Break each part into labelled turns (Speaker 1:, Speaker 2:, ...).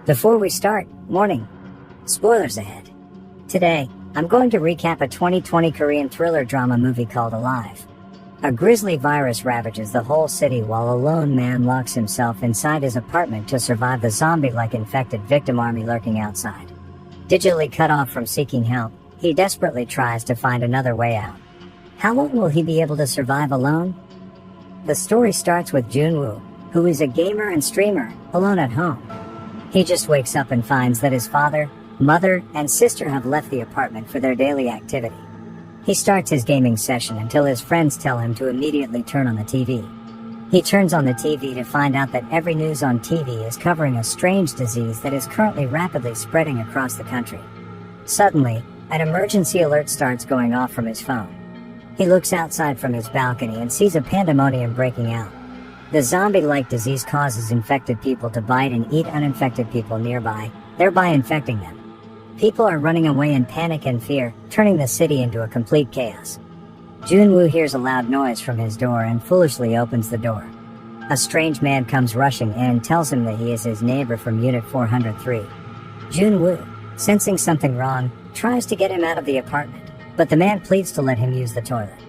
Speaker 1: Before we start, warning. Spoilers ahead. Today, I'm going to recap a 2020 Korean thriller drama movie called Alive. A grisly virus ravages the whole city while a lone man locks himself inside his apartment to survive the zombie-like infected victim army lurking outside. Digitally cut off from seeking help, he desperately tries to find another way out. How long will he be able to survive alone? The story starts with Junwoo, who is a gamer and streamer, alone at home. He just wakes up and finds that his father, mother, and sister have left the apartment for their daily activity. He starts his gaming session until his friends tell him to immediately turn on the TV. He turns on the TV to find out that every news on TV is covering a strange disease that is currently rapidly spreading across the country. Suddenly, an emergency alert starts going off from his phone. He looks outside from his balcony and sees a pandemonium breaking out. The zombie-like disease causes infected people to bite and eat uninfected people nearby, thereby infecting them. People are running away in panic and fear, turning the city into a complete chaos. Junwoo hears a loud noise from his door and foolishly opens the door. A strange man comes rushing in and tells him that he is his neighbor from Unit 403. Junwoo, sensing something wrong, tries to get him out of the apartment, but the man pleads to let him use the toilet.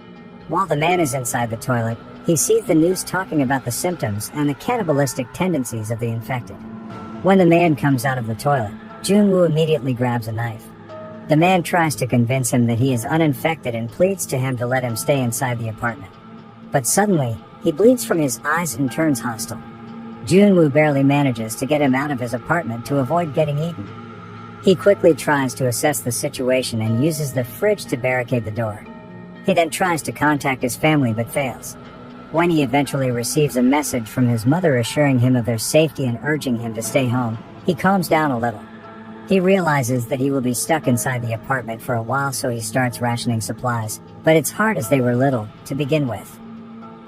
Speaker 1: While the man is inside the toilet, he sees the news talking about the symptoms and the cannibalistic tendencies of the infected. When the man comes out of the toilet, Junwoo immediately grabs a knife. The man tries to convince him that he is uninfected and pleads to him to let him stay inside the apartment. But suddenly, he bleeds from his eyes and turns hostile. Junwoo barely manages to get him out of his apartment to avoid getting eaten. He quickly tries to assess the situation and uses the fridge to barricade the door. He then tries to contact his family but fails. When he eventually receives a message from his mother assuring him of their safety and urging him to stay home, he calms down a little. He realizes that he will be stuck inside the apartment for a while, so he starts rationing supplies, but it's hard as they were little to begin with.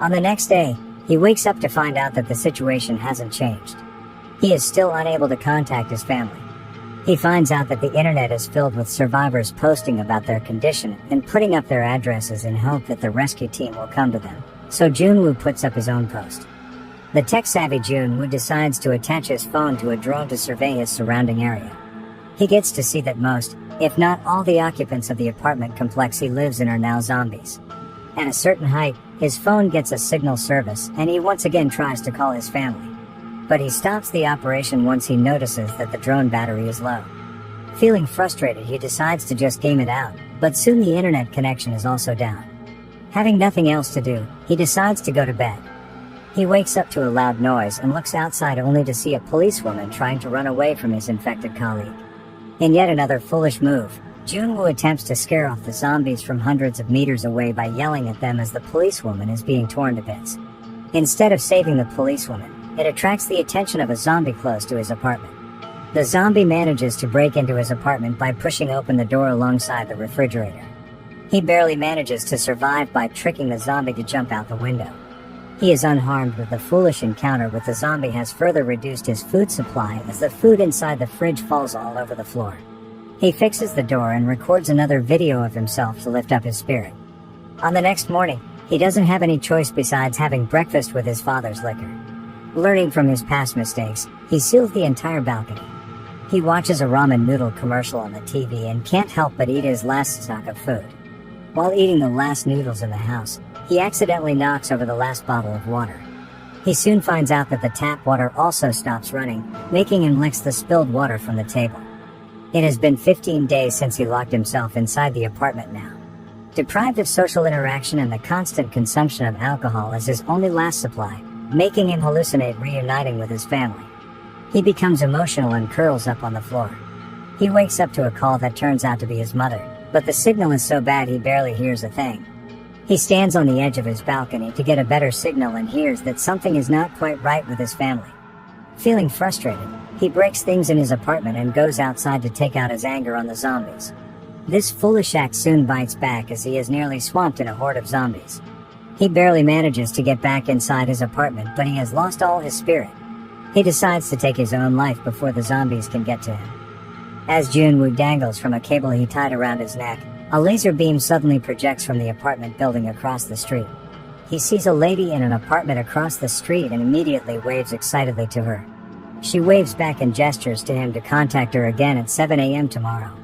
Speaker 1: On the next day, he wakes up to find out that the situation hasn't changed. He is still unable to contact his family. He finds out that the internet is filled with survivors posting about their condition and putting up their addresses in hope that the rescue team will come to them. So Junwoo puts up his own post. The tech-savvy Junwoo decides to attach his phone to a drone to survey his surrounding area. He gets to see that most, if not all, the occupants of the apartment complex he lives in are now zombies. At a certain height, his phone gets a signal service and he once again tries to call his family. But he stops the operation once he notices that the drone battery is low. Feeling frustrated, he decides to just game it out, but soon the internet connection is also down. Having nothing else to do, he decides to go to bed. He wakes up to a loud noise and looks outside only to see a policewoman trying to run away from his infected colleague. In yet another foolish move, Junwoo attempts to scare off the zombies from hundreds of meters away by yelling at them as the policewoman is being torn to bits. Instead of saving the policewoman, it attracts the attention of a zombie close to his apartment. The zombie manages to break into his apartment by pushing open the door alongside the refrigerator. He barely manages to survive by tricking the zombie to jump out the window. He is unharmed, but the foolish encounter with the zombie has further reduced his food supply as the food inside the fridge falls all over the floor. He fixes the door and records another video of himself to lift up his spirit. On the next morning, he doesn't have any choice besides having breakfast with his father's liquor. Learning from his past mistakes, he seals the entire balcony. He watches a ramen noodle commercial on the TV and can't help but eat his last stock of food. While eating the last noodles in the house, he accidentally knocks over the last bottle of water. He soon finds out that the tap water also stops running, making him lick the spilled water from the table. It has been 15 days since he locked himself inside the apartment now. Deprived of social interaction and the constant consumption of alcohol is his only last supply, making him hallucinate reuniting with his family. He becomes emotional and curls up on the floor. He wakes up to a call that turns out to be his mother, but the signal is so bad he barely hears a thing. He stands on the edge of his balcony to get a better signal and hears that something is not quite right with his family. Feeling frustrated, he breaks things in his apartment and goes outside to take out his anger on the zombies. This foolish act soon bites back as he is nearly swamped in a horde of zombies. He barely manages to get back inside his apartment, but he has lost all his spirit. He decides to take his own life before the zombies can get to him. As Junwoo dangles from a cable he tied around his neck, a laser beam suddenly projects from the apartment building across the street. He sees a lady in an apartment across the street and immediately waves excitedly to her. She waves back and gestures to him to contact her again at 7 a.m. tomorrow.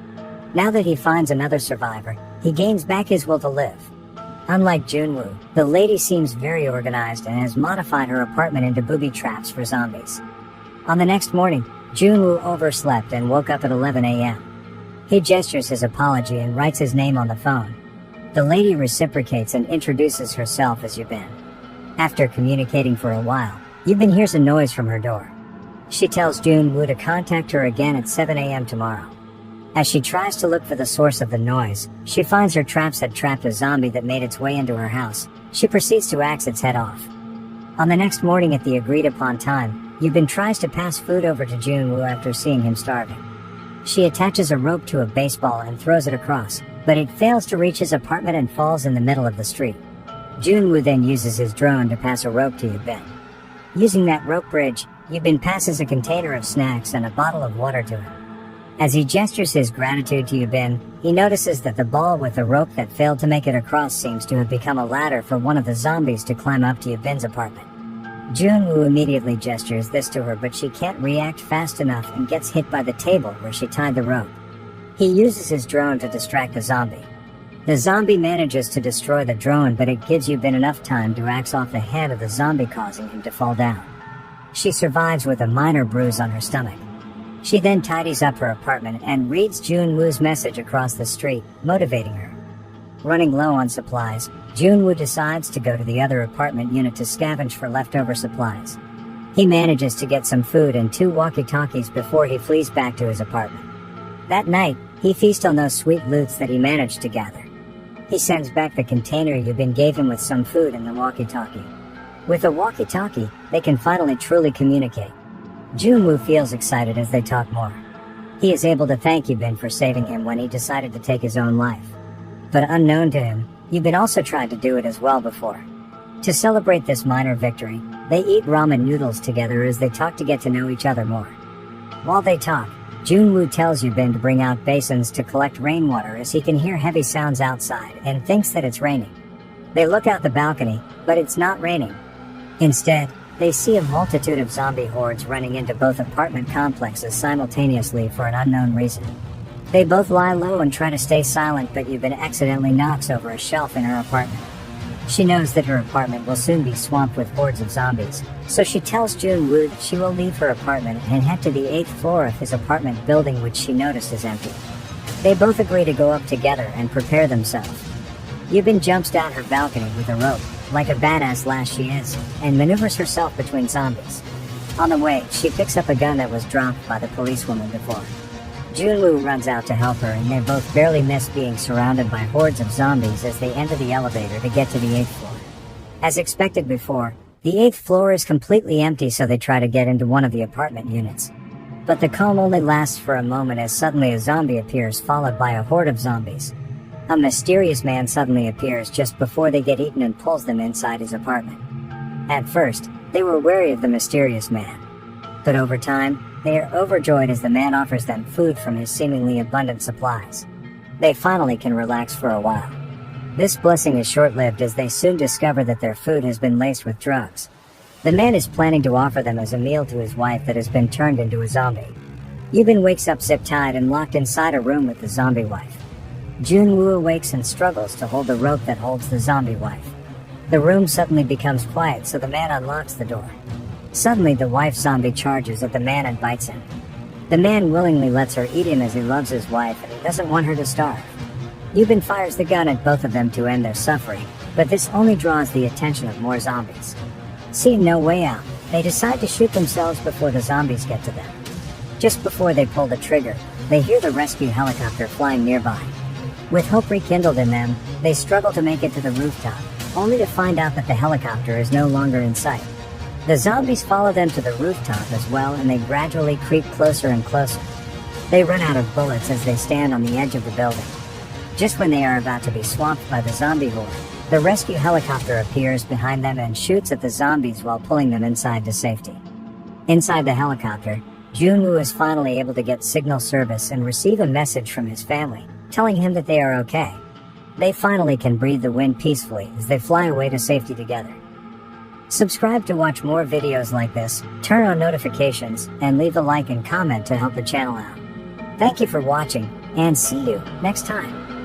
Speaker 1: Now that he finds another survivor, he gains back his will to live. Unlike Junwoo, the lady seems very organized and has modified her apartment into booby traps for zombies. On the next morning, Junwoo overslept and woke up at 11 a.m. He gestures his apology and writes his name on the phone. The lady reciprocates and introduces herself as Yubin. After communicating for a while, Yubin hears a noise from her door. She tells Junwoo to contact her again at 7 a.m. tomorrow. As she tries to look for the source of the noise, she finds her traps had trapped a zombie that made its way into her house. She proceeds to axe its head off. On the next morning at the agreed upon time, Yubin tries to pass food over to Junwoo after seeing him starving. She attaches a rope to a baseball and throws it across, but it fails to reach his apartment and falls in the middle of the street. Junwoo then uses his drone to pass a rope to Yubin. Using that rope bridge, Yubin passes a container of snacks and a bottle of water to him. As he gestures his gratitude to Yubin, he notices that the ball with the rope that failed to make it across seems to have become a ladder for one of the zombies to climb up to Yubin's apartment. Junwoo immediately gestures this to her, but she can't react fast enough and gets hit by the table where she tied the rope. He uses his drone to distract the zombie. The zombie manages to destroy the drone, but it gives Yubin enough time to axe off the head of the zombie, causing him to fall down. She survives with a minor bruise on her stomach. She then tidies up her apartment and reads Junwoo's message across the street, motivating her. Running low on supplies, Junwoo decides to go to the other apartment unit to scavenge for leftover supplies. He manages to get some food and 2 walkie-talkies before he flees back to his apartment. That night, he feasts on those sweet loots that he managed to gather. He sends back the container Yubin gave him with some food and the walkie-talkie. With a walkie-talkie, they can finally truly communicate. Junwoo feels excited as they talk more. He is able to thank Yubin for saving him when he decided to take his own life. But unknown to him, Yubin also tried to do it as well before. To celebrate this minor victory, they eat ramen noodles together as they talk to get to know each other more. While they talk, Junwoo tells Yubin to bring out basins to collect rainwater as he can hear heavy sounds outside and thinks that it's raining. They look out the balcony, but it's not raining. Instead, they see a multitude of zombie hordes running into both apartment complexes simultaneously for an unknown reason. They both lie low and try to stay silent, but Yubin accidentally knocks over a shelf in her apartment. She knows that her apartment will soon be swamped with hordes of zombies, so she tells Junwoo that she will leave her apartment and head to the 8th floor of his apartment building, which she noticed is empty. They both agree to go up together and prepare themselves. Yubin jumps down her balcony with a rope, like a badass lass she is, and maneuvers herself between zombies. On the way, she picks up a gun that was dropped by the policewoman before. Junwoo runs out to help her, and they both barely miss being surrounded by hordes of zombies as they enter the elevator to get to the 8th floor. As expected before, the 8th floor is completely empty, so they try to get into one of the apartment units. But the calm only lasts for a moment as suddenly a zombie appears, followed by a horde of zombies. A mysterious man suddenly appears just before they get eaten and pulls them inside his apartment. At first, they were wary of the mysterious man. But over time, they are overjoyed as the man offers them food from his seemingly abundant supplies. They finally can relax for a while. This blessing is short-lived as they soon discover that their food has been laced with drugs. The man is planning to offer them as a meal to his wife that has been turned into a zombie. Yubin wakes up zip-tied and locked inside a room with the zombie wife. Junwoo awakes and struggles to hold the rope that holds the zombie wife. The room suddenly becomes quiet, so the man unlocks the door. Suddenly, the wife zombie charges at the man and bites him. The man willingly lets her eat him as he loves his wife and he doesn't want her to starve. Yubin fires the gun at both of them to end their suffering, but this only draws the attention of more zombies. Seeing no way out, they decide to shoot themselves before the zombies get to them. Just before they pull the trigger, they hear the rescue helicopter flying nearby. With hope rekindled in them, they struggle to make it to the rooftop, only to find out that the helicopter is no longer in sight. The zombies follow them to the rooftop as well, and they gradually creep closer and closer. They run out of bullets as they stand on the edge of the building. Just when they are about to be swamped by the zombie horde, the rescue helicopter appears behind them and shoots at the zombies while pulling them inside to safety. Inside the helicopter, Junwoo is finally able to get signal service and receive a message from his family, telling him that they are okay. They finally can breathe the wind peacefully as they fly away to safety together. Subscribe to watch more videos like this, turn on notifications, and leave a like and comment to help the channel out. Thank you for watching, and see you next time.